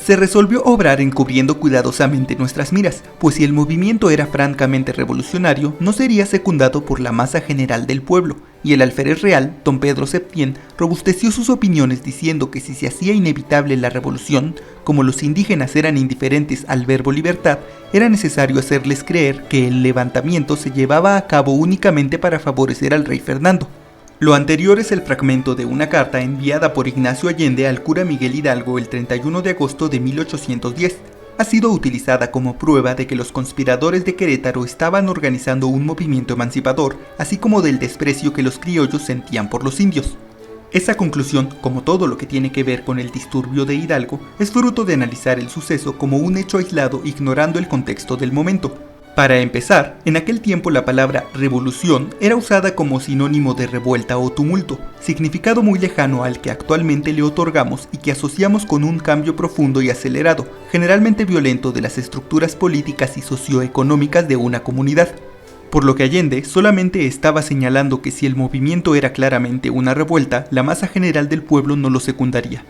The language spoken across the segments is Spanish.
se resolvió obrar encubriendo cuidadosamente nuestras miras, pues si el movimiento era francamente revolucionario, no sería secundado por la masa general del pueblo, y el alférez real, don Pedro Septién, robusteció sus opiniones diciendo que si se hacía inevitable la revolución, como los indígenas eran indiferentes al verbo libertad, era necesario hacerles creer que el levantamiento se llevaba a cabo únicamente para favorecer al rey Fernando. Lo anterior es el fragmento de una carta enviada por Ignacio Allende al cura Miguel Hidalgo el 31 de agosto de 1810. Ha sido utilizada como prueba de que los conspiradores de Querétaro estaban organizando un movimiento emancipador, así como del desprecio que los criollos sentían por los indios. Esa conclusión, como todo lo que tiene que ver con el disturbio de Hidalgo, es fruto de analizar el suceso como un hecho aislado ignorando el contexto del momento. Para empezar, en aquel tiempo la palabra revolución era usada como sinónimo de revuelta o tumulto, significado muy lejano al que actualmente le otorgamos y que asociamos con un cambio profundo y acelerado, generalmente violento de las estructuras políticas y socioeconómicas de una comunidad. Por lo que Allende solamente estaba señalando que si el movimiento era claramente una revuelta, la masa general del pueblo no lo secundaría.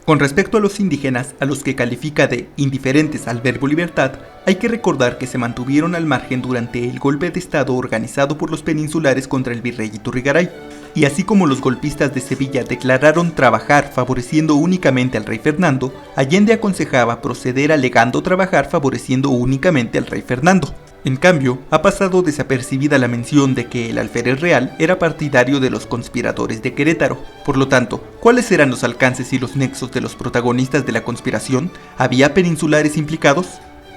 Con respecto a los indígenas, a los que califica de indiferentes al verbo libertad, hay que recordar que se mantuvieron al margen durante el golpe de estado organizado por los peninsulares contra el virrey Iturrigaray. Y así como los golpistas de Sevilla declararon trabajar favoreciendo únicamente al rey Fernando, Allende aconsejaba proceder alegando trabajar favoreciendo únicamente al rey Fernando. En cambio, ha pasado desapercibida la mención de que el alférez real era partidario de los conspiradores de Querétaro. Por lo tanto, ¿cuáles eran los alcances y los nexos de los protagonistas de la conspiración? ¿Había peninsulares implicados?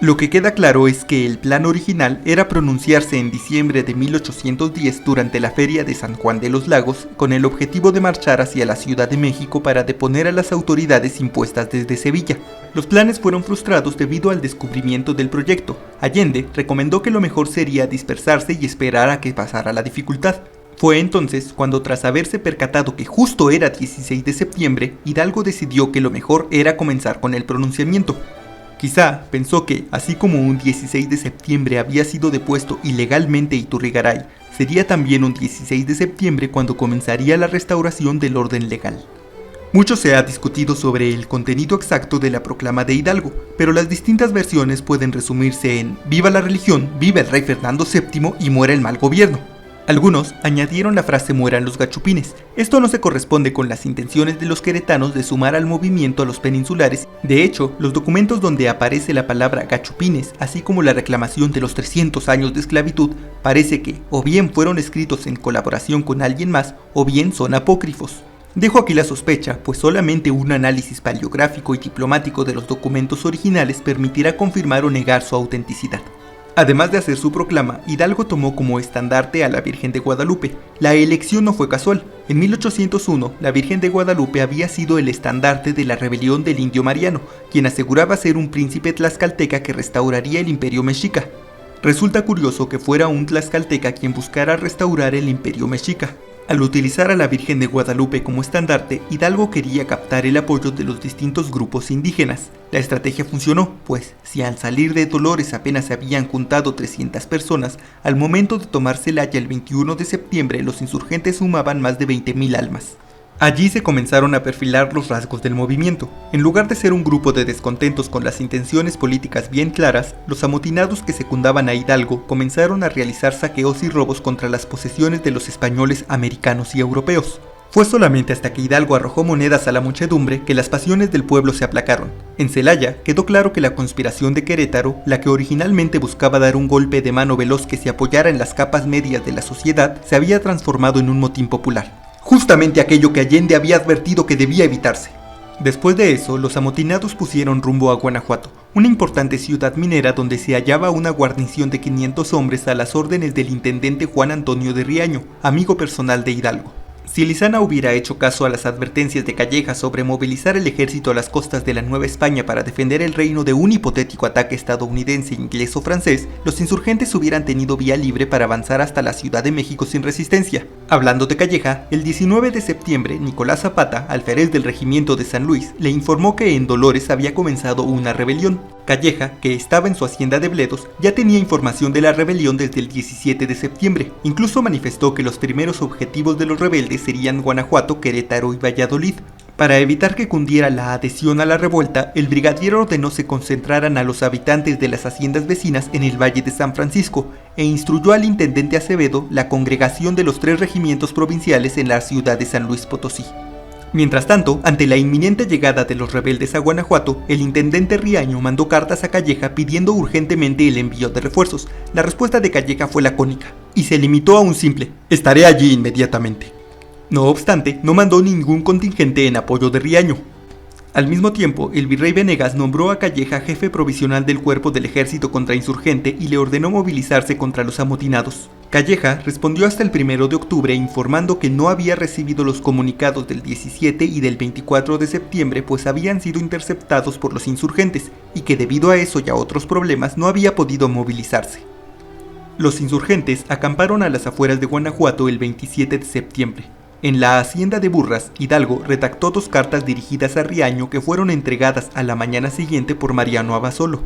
Lo que queda claro es que el plan original era pronunciarse en diciembre de 1810 durante la feria de San Juan de los Lagos con el objetivo de marchar hacia la Ciudad de México para deponer a las autoridades impuestas desde Sevilla. Los planes fueron frustrados debido al descubrimiento del proyecto. Allende recomendó que lo mejor sería dispersarse y esperar a que pasara la dificultad. Fue entonces cuando, tras haberse percatado que justo era 16 de septiembre, Hidalgo decidió que lo mejor era comenzar con el pronunciamiento. Quizá pensó que, así como un 16 de septiembre había sido depuesto ilegalmente Iturrigaray, sería también un 16 de septiembre cuando comenzaría la restauración del orden legal. Mucho se ha discutido sobre el contenido exacto de la proclama de Hidalgo, pero las distintas versiones pueden resumirse en «Viva la religión, viva el rey Fernando VII y muera el mal gobierno». Algunos añadieron la frase «mueran los gachupines». Esto no se corresponde con las intenciones de los queretanos de sumar al movimiento a los peninsulares. De hecho, los documentos donde aparece la palabra gachupines, así como la reclamación de los 300 años de esclavitud, parece que o bien fueron escritos en colaboración con alguien más, o bien son apócrifos. Dejo aquí la sospecha, pues solamente un análisis paleográfico y diplomático de los documentos originales permitirá confirmar o negar su autenticidad. Además de hacer su proclama, Hidalgo tomó como estandarte a la Virgen de Guadalupe. La elección no fue casual. En 1801, la Virgen de Guadalupe había sido el estandarte de la rebelión del indio Mariano, quien aseguraba ser un príncipe tlaxcalteca que restauraría el imperio mexica. Resulta curioso que fuera un tlaxcalteca quien buscara restaurar el imperio mexica. Al utilizar a la Virgen de Guadalupe como estandarte, Hidalgo quería captar el apoyo de los distintos grupos indígenas. La estrategia funcionó, pues si al salir de Dolores apenas se habían juntado 300 personas, al momento de tomar Celaya el 21 de septiembre los insurgentes sumaban más de 20,000 almas. Allí se comenzaron a perfilar los rasgos del movimiento. En lugar de ser un grupo de descontentos con las intenciones políticas bien claras, los amotinados que secundaban a Hidalgo comenzaron a realizar saqueos y robos contra las posesiones de los españoles americanos y europeos. Fue solamente hasta que Hidalgo arrojó monedas a la muchedumbre que las pasiones del pueblo se aplacaron. En Celaya quedó claro que la conspiración de Querétaro, la que originalmente buscaba dar un golpe de mano veloz que se apoyara en las capas medias de la sociedad, se había transformado en un motín popular. Justamente aquello que Allende había advertido que debía evitarse. Después de eso, los amotinados pusieron rumbo a Guanajuato, una importante ciudad minera donde se hallaba una guarnición de 500 hombres a las órdenes del intendente Juan Antonio de Riaño, amigo personal de Hidalgo. Si Elizana hubiera hecho caso a las advertencias de Calleja sobre movilizar el ejército a las costas de la Nueva España para defender el reino de un hipotético ataque estadounidense, inglés o francés, los insurgentes hubieran tenido vía libre para avanzar hasta la Ciudad de México sin resistencia. Hablando de Calleja, el 19 de septiembre, Nicolás Zapata, alférez del regimiento de San Luis, le informó que en Dolores había comenzado una rebelión. Calleja, que estaba en su hacienda de Bledos, ya tenía información de la rebelión desde el 17 de septiembre. Incluso manifestó que los primeros objetivos de los rebeldes serían Guanajuato, Querétaro y Valladolid. Para evitar que cundiera la adhesión a la revuelta, el brigadier ordenó se concentraran a los habitantes de las haciendas vecinas en el Valle de San Francisco e instruyó al intendente Acevedo la congregación de los 3 regimientos provinciales en la ciudad de San Luis Potosí. Mientras tanto, ante la inminente llegada de los rebeldes a Guanajuato, el intendente Riaño mandó cartas a Calleja pidiendo urgentemente el envío de refuerzos. La respuesta de Calleja fue lacónica, y se limitó a un simple: estaré allí inmediatamente. No obstante, no mandó ningún contingente en apoyo de Riaño. Al mismo tiempo, el virrey Venegas nombró a Calleja jefe provisional del cuerpo del ejército contrainsurgente y le ordenó movilizarse contra los amotinados. Calleja respondió hasta el 1 de octubre informando que no había recibido los comunicados del 17 y del 24 de septiembre pues habían sido interceptados por los insurgentes y que debido a eso y a otros problemas no había podido movilizarse. Los insurgentes acamparon a las afueras de Guanajuato el 27 de septiembre. En la hacienda de Burras, Hidalgo redactó 2 cartas dirigidas a Riaño que fueron entregadas a la mañana siguiente por Mariano Abasolo.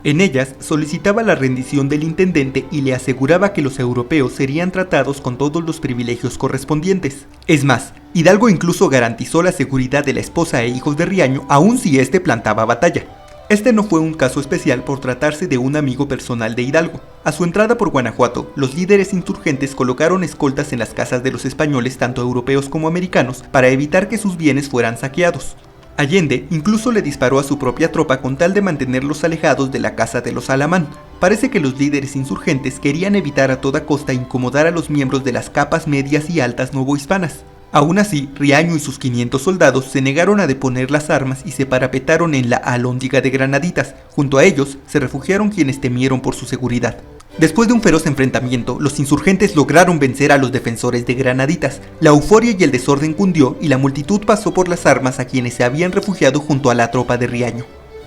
En ellas solicitaba la rendición del intendente y le aseguraba que los europeos serían tratados con todos los privilegios correspondientes. Es más, Hidalgo incluso garantizó la seguridad de la esposa e hijos de Riaño aun si éste plantaba batalla. Este no fue un caso especial por tratarse de un amigo personal de Hidalgo. A su entrada por Guanajuato, los líderes insurgentes colocaron escoltas en las casas de los españoles, tanto europeos como americanos, para evitar que sus bienes fueran saqueados. Allende incluso le disparó a su propia tropa con tal de mantenerlos alejados de la casa de los Alamán. Parece que los líderes insurgentes querían evitar a toda costa incomodar a los miembros de las capas medias y altas novohispanas. Aún así, Riaño y sus 500 soldados se negaron a deponer las armas y se parapetaron en la Alhóndiga de Granaditas. Junto a ellos se refugiaron quienes temieron por su seguridad. Después de un feroz enfrentamiento, los insurgentes lograron vencer a los defensores de Granaditas. La euforia y el desorden cundió y la multitud pasó por las armas a quienes se habían refugiado junto a la tropa de Riaño.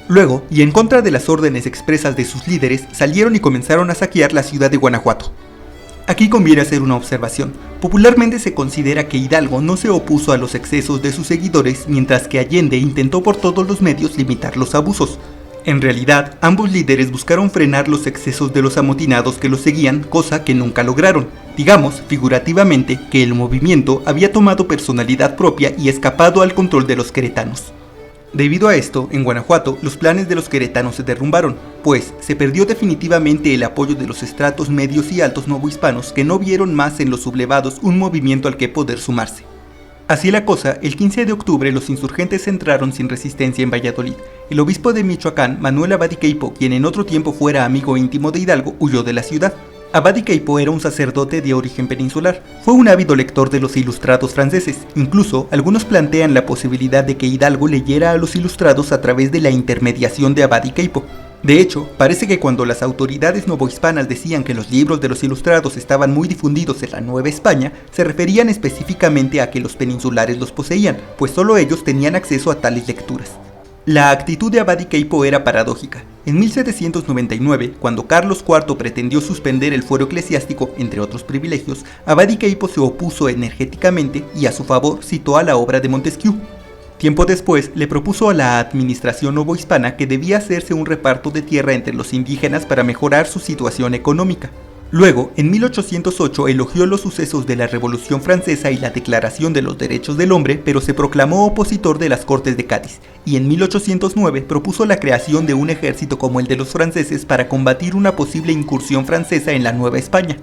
Luego, y en contra de las órdenes expresas de sus líderes, salieron y comenzaron a saquear la ciudad de Guanajuato. Aquí conviene hacer una observación. Popularmente se considera que Hidalgo no se opuso a los excesos de sus seguidores, mientras que Allende intentó por todos los medios limitar los abusos. En realidad, ambos líderes buscaron frenar los excesos de los amotinados que los seguían, cosa que nunca lograron. Digamos, figurativamente, que el movimiento había tomado personalidad propia y escapado al control de los queretanos. Debido a esto, en Guanajuato, los planes de los queretanos se derrumbaron, pues se perdió definitivamente el apoyo de los estratos medios y altos novohispanos que no vieron más en los sublevados un movimiento al que poder sumarse. Así la cosa, el 15 de octubre los insurgentes entraron sin resistencia en Valladolid. El obispo de Michoacán, Manuel Abad y Queipo, quien en otro tiempo fuera amigo íntimo de Hidalgo, huyó de la ciudad. Abad y Queipo era un sacerdote de origen peninsular. Fue un ávido lector de los ilustrados franceses. Incluso, algunos plantean la posibilidad de que Hidalgo leyera a los ilustrados a través de la intermediación de Abad y Queipo. De hecho, parece que cuando las autoridades novohispanas decían que los libros de los ilustrados estaban muy difundidos en la Nueva España, se referían específicamente a que los peninsulares los poseían, pues solo ellos tenían acceso a tales lecturas. La actitud de Abad y Queipo era paradójica. En 1799, cuando Carlos IV pretendió suspender el fuero eclesiástico, entre otros privilegios, Abad y Queipo se opuso energéticamente y a su favor citó a la obra de Montesquieu. Tiempo después, le propuso a la administración novohispana que debía hacerse un reparto de tierra entre los indígenas para mejorar su situación económica. Luego, en 1808 elogió los sucesos de la Revolución Francesa y la Declaración de los Derechos del Hombre, pero se proclamó opositor de las Cortes de Cádiz, y en 1809 propuso la creación de un ejército como el de los franceses para combatir una posible incursión francesa en la Nueva España.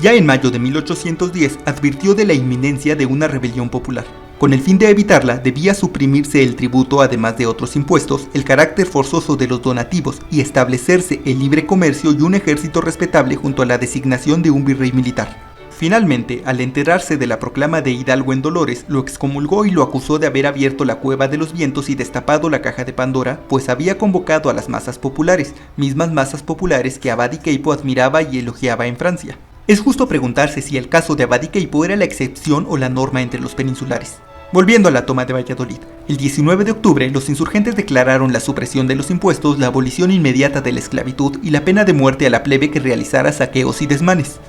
Ya en mayo de 1810 advirtió de la inminencia de una rebelión popular. Con el fin de evitarla, debía suprimirse el tributo además de otros impuestos, el carácter forzoso de los donativos y establecerse el libre comercio y un ejército respetable junto a la designación de un virrey militar. Finalmente, al enterarse de la proclama de Hidalgo en Dolores, lo excomulgó y lo acusó de haber abierto la cueva de los vientos y destapado la caja de Pandora, pues había convocado a las masas populares, mismas masas populares que Abad y Queipo admiraba y elogiaba en Francia. Es justo preguntarse si el caso de Abad y Queipo era la excepción o la norma entre los peninsulares. Volviendo a la toma de Valladolid, el 19 de octubre los insurgentes declararon la supresión de los impuestos, la abolición inmediata de la esclavitud y la pena de muerte a la plebe que realizara saqueos y desmanes.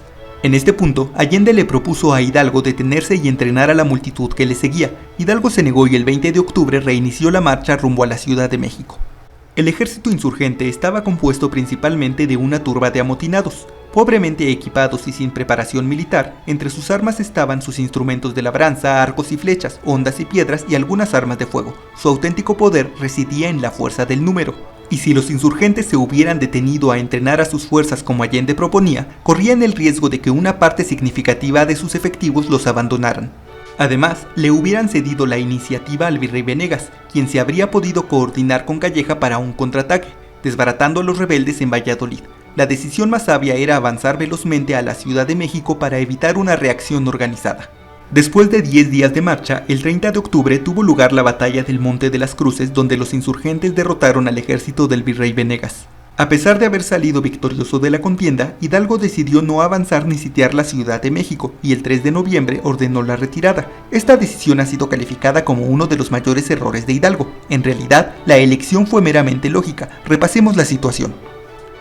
En este punto, Allende le propuso a Hidalgo detenerse y entrenar a la multitud que le seguía. Hidalgo se negó y el 20 de octubre reinició la marcha rumbo a la Ciudad de México. El ejército insurgente estaba compuesto principalmente de una turba de amotinados, pobremente equipados y sin preparación militar. Entre sus armas estaban sus instrumentos de labranza, arcos y flechas, hondas y piedras y algunas armas de fuego. Su auténtico poder residía en la fuerza del número. Y si los insurgentes se hubieran detenido a entrenar a sus fuerzas como Allende proponía, corrían el riesgo de que una parte significativa de sus efectivos los abandonaran. Además, le hubieran cedido la iniciativa al virrey Venegas, quien se habría podido coordinar con Calleja para un contraataque, desbaratando a los rebeldes en Valladolid. La decisión más sabia era avanzar velozmente a la Ciudad de México para evitar una reacción organizada. Después de 10 días de marcha, el 30 de octubre tuvo lugar la batalla del Monte de las Cruces, donde los insurgentes derrotaron al ejército del virrey Venegas. A pesar de haber salido victorioso de la contienda, Hidalgo decidió no avanzar ni sitiar la Ciudad de México y el 3 de noviembre ordenó la retirada. Esta decisión ha sido calificada como uno de los mayores errores de Hidalgo. En realidad, la elección fue meramente lógica. Repasemos la situación.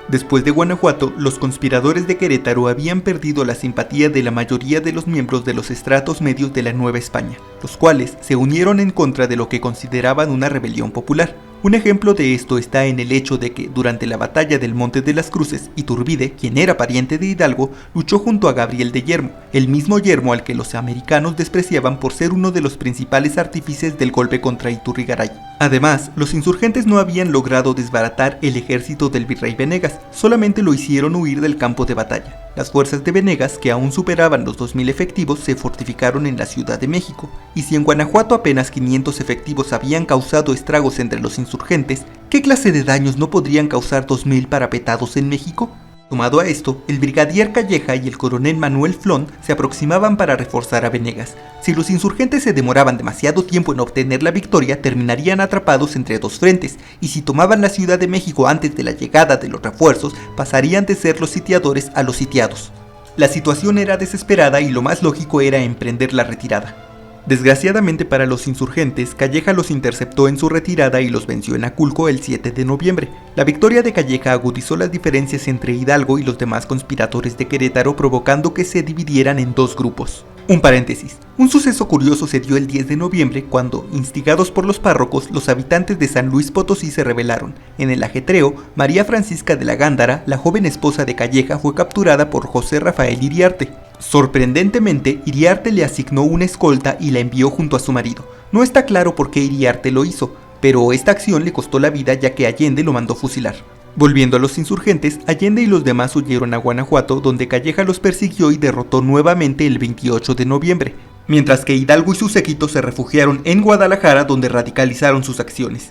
Después de Guanajuato, los conspiradores de Querétaro habían perdido la simpatía de la mayoría de los miembros de los estratos medios de la Nueva España, los cuales se unieron en contra de lo que consideraban una rebelión popular. Un ejemplo de esto está en el hecho de que, durante la batalla del Monte de las Cruces, Iturbide, quien era pariente de Hidalgo, luchó junto a Gabriel de Yermo, el mismo Yermo al que los americanos despreciaban por ser uno de los principales artífices del golpe contra Iturrigaray. Además, los insurgentes no habían logrado desbaratar el ejército del virrey Venegas, solamente lo hicieron huir del campo de batalla. Las fuerzas de Venegas, que aún superaban los 2000 efectivos, se fortificaron en la Ciudad de México, y si en Guanajuato apenas 500 efectivos habían causado estragos entre los insurgentes, ¿qué clase de daños no podrían causar 2000 parapetados en México? Sumado a esto, el brigadier Calleja y el coronel Manuel Flón se aproximaban para reforzar a Venegas. Si los insurgentes se demoraban demasiado tiempo en obtener la victoria, terminarían atrapados entre dos frentes, y si tomaban la Ciudad de México antes de la llegada de los refuerzos, pasarían de ser los sitiadores a los sitiados. La situación era desesperada y lo más lógico era emprender la retirada. Desgraciadamente para los insurgentes, Calleja los interceptó en su retirada y los venció en Aculco el 7 de noviembre. La victoria de Calleja agudizó las diferencias entre Hidalgo y los demás conspiradores de Querétaro, provocando que se dividieran en dos grupos. Un paréntesis. Un suceso curioso se dio el 10 de noviembre cuando, instigados por los párrocos, los habitantes de San Luis Potosí se rebelaron. En el ajetreo, María Francisca de la Gándara, la joven esposa de Calleja, fue capturada por José Rafael Iriarte. Sorprendentemente, Iriarte le asignó una escolta y la envió junto a su marido. No está claro por qué Iriarte lo hizo, pero esta acción le costó la vida ya que Allende lo mandó fusilar. Volviendo a los insurgentes, Allende y los demás huyeron a Guanajuato, donde Calleja los persiguió y derrotó nuevamente el 28 de noviembre, mientras que Hidalgo y su séquito se refugiaron en Guadalajara, donde radicalizaron sus acciones.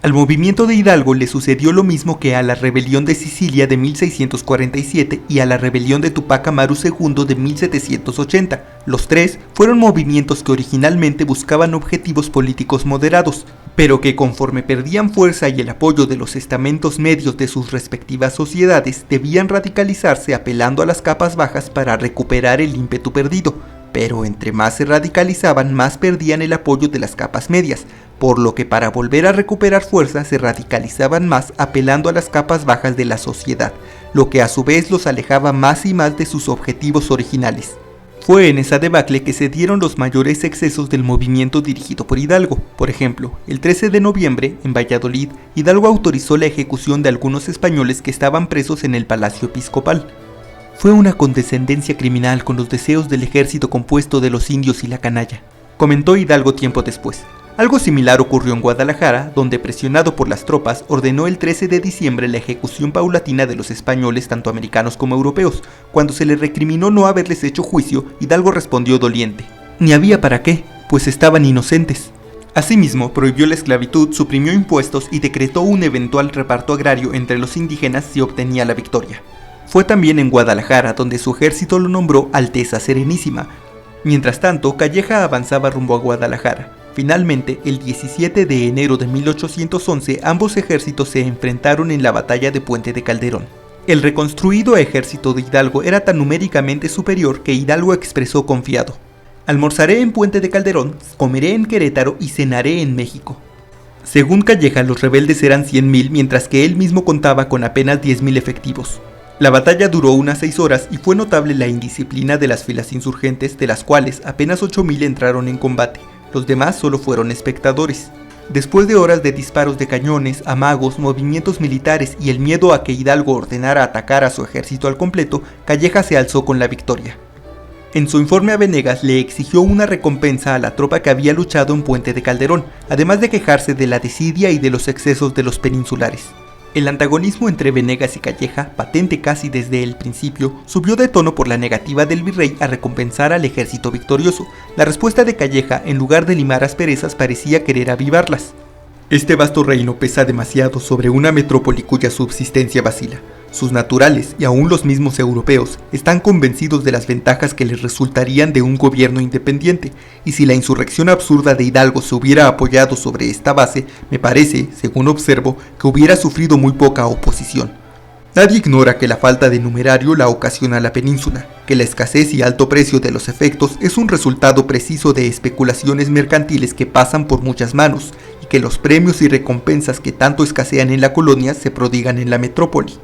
Al movimiento de Hidalgo le sucedió lo mismo que a la rebelión de Sicilia de 1647 y a la rebelión de Tupac Amaru II de 1780. Los tres fueron movimientos que originalmente buscaban objetivos políticos moderados, pero que conforme perdían fuerza y el apoyo de los estamentos medios de sus respectivas sociedades, debían radicalizarse apelando a las capas bajas para recuperar el ímpetu perdido. Pero entre más se radicalizaban, más perdían el apoyo de las capas medias, por lo que para volver a recuperar fuerza se radicalizaban más apelando a las capas bajas de la sociedad, lo que a su vez los alejaba más y más de sus objetivos originales. Fue en esa debacle que se dieron los mayores excesos del movimiento dirigido por Hidalgo. Por ejemplo, el 13 de noviembre, en Valladolid, Hidalgo autorizó la ejecución de algunos españoles que estaban presos en el Palacio Episcopal. Fue una condescendencia criminal con los deseos del ejército compuesto de los indios y la canalla, comentó Hidalgo tiempo después. Algo similar ocurrió en Guadalajara, donde presionado por las tropas, ordenó el 13 de diciembre la ejecución paulatina de los españoles, tanto americanos como europeos. Cuando se le recriminó no haberles hecho juicio, Hidalgo respondió doliente: ni había para qué, pues estaban inocentes. Asimismo, prohibió la esclavitud, suprimió impuestos y decretó un eventual reparto agrario entre los indígenas si obtenía la victoria. Fue también en Guadalajara donde su ejército lo nombró Alteza Serenísima. Mientras tanto, Calleja avanzaba rumbo a Guadalajara. Finalmente, el 17 de enero de 1811, ambos ejércitos se enfrentaron en la batalla de Puente de Calderón. El reconstruido ejército de Hidalgo era tan numéricamente superior que Hidalgo expresó confiado: almorzaré en Puente de Calderón, comeré en Querétaro y cenaré en México. Según Calleja, los rebeldes eran 100,000, mientras que él mismo contaba con apenas 10,000 efectivos. La batalla duró unas 6 horas y fue notable la indisciplina de las filas insurgentes, de las cuales apenas 8,000 entraron en combate. Los demás solo fueron espectadores. Después de horas de disparos de cañones, amagos, movimientos militares y el miedo a que Hidalgo ordenara atacar a su ejército al completo, Calleja se alzó con la victoria. En su informe a Venegas le exigió una recompensa a la tropa que había luchado en Puente de Calderón, además de quejarse de la desidia y de los excesos de los peninsulares. El antagonismo entre Venegas y Calleja, patente casi desde el principio, subió de tono por la negativa del virrey a recompensar al ejército victorioso. La respuesta de Calleja, en lugar de limar asperezas, parecía querer avivarlas. Este vasto reino pesa demasiado sobre una metrópoli cuya subsistencia vacila. Sus naturales, y aún los mismos europeos, están convencidos de las ventajas que les resultarían de un gobierno independiente, y si la insurrección absurda de Hidalgo se hubiera apoyado sobre esta base, me parece, según observo, que hubiera sufrido muy poca oposición. Nadie ignora que la falta de numerario la ocasiona la península, que la escasez y alto precio de los efectos es un resultado preciso de especulaciones mercantiles que pasan por muchas manos, y que los premios y recompensas que tanto escasean en la colonia se prodigan en la metrópoli.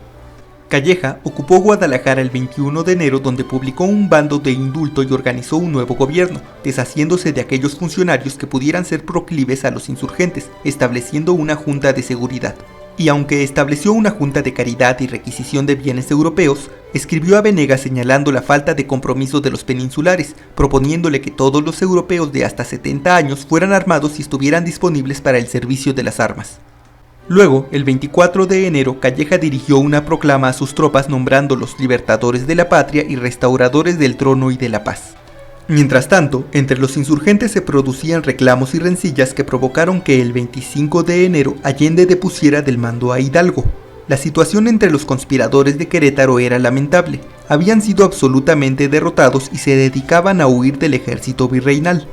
Calleja ocupó Guadalajara el 21 de enero, donde publicó un bando de indulto y organizó un nuevo gobierno, deshaciéndose de aquellos funcionarios que pudieran ser proclives a los insurgentes, estableciendo una junta de seguridad. Y aunque estableció una junta de caridad y requisición de bienes europeos, escribió a Venegas señalando la falta de compromiso de los peninsulares, proponiéndole que todos los europeos de hasta 70 años fueran armados y estuvieran disponibles para el servicio de las armas. Luego, el 24 de enero, Calleja dirigió una proclama a sus tropas nombrándolos libertadores de la patria y restauradores del trono y de la paz. Mientras tanto, entre los insurgentes se producían reclamos y rencillas que provocaron que el 25 de enero Allende depusiera del mando a Hidalgo. La situación entre los conspiradores de Querétaro era lamentable. Habían sido absolutamente derrotados y se dedicaban a huir del ejército virreinal.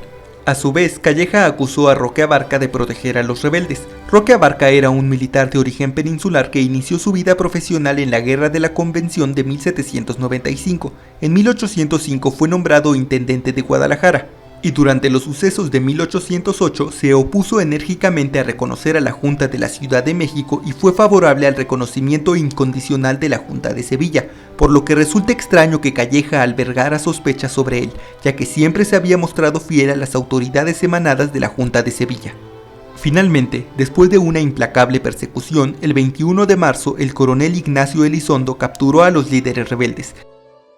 A su vez, Calleja acusó a Roque Abarca de proteger a los rebeldes. Roque Abarca era un militar de origen peninsular que inició su vida profesional en la Guerra de la Convención de 1795. En 1805 fue nombrado intendente de Guadalajara, y durante los sucesos de 1808 se opuso enérgicamente a reconocer a la Junta de la Ciudad de México y fue favorable al reconocimiento incondicional de la Junta de Sevilla, por lo que resulta extraño que Calleja albergara sospechas sobre él, ya que siempre se había mostrado fiel a las autoridades emanadas de la Junta de Sevilla. Finalmente, después de una implacable persecución, el 21 de marzo el coronel Ignacio Elizondo capturó a los líderes rebeldes.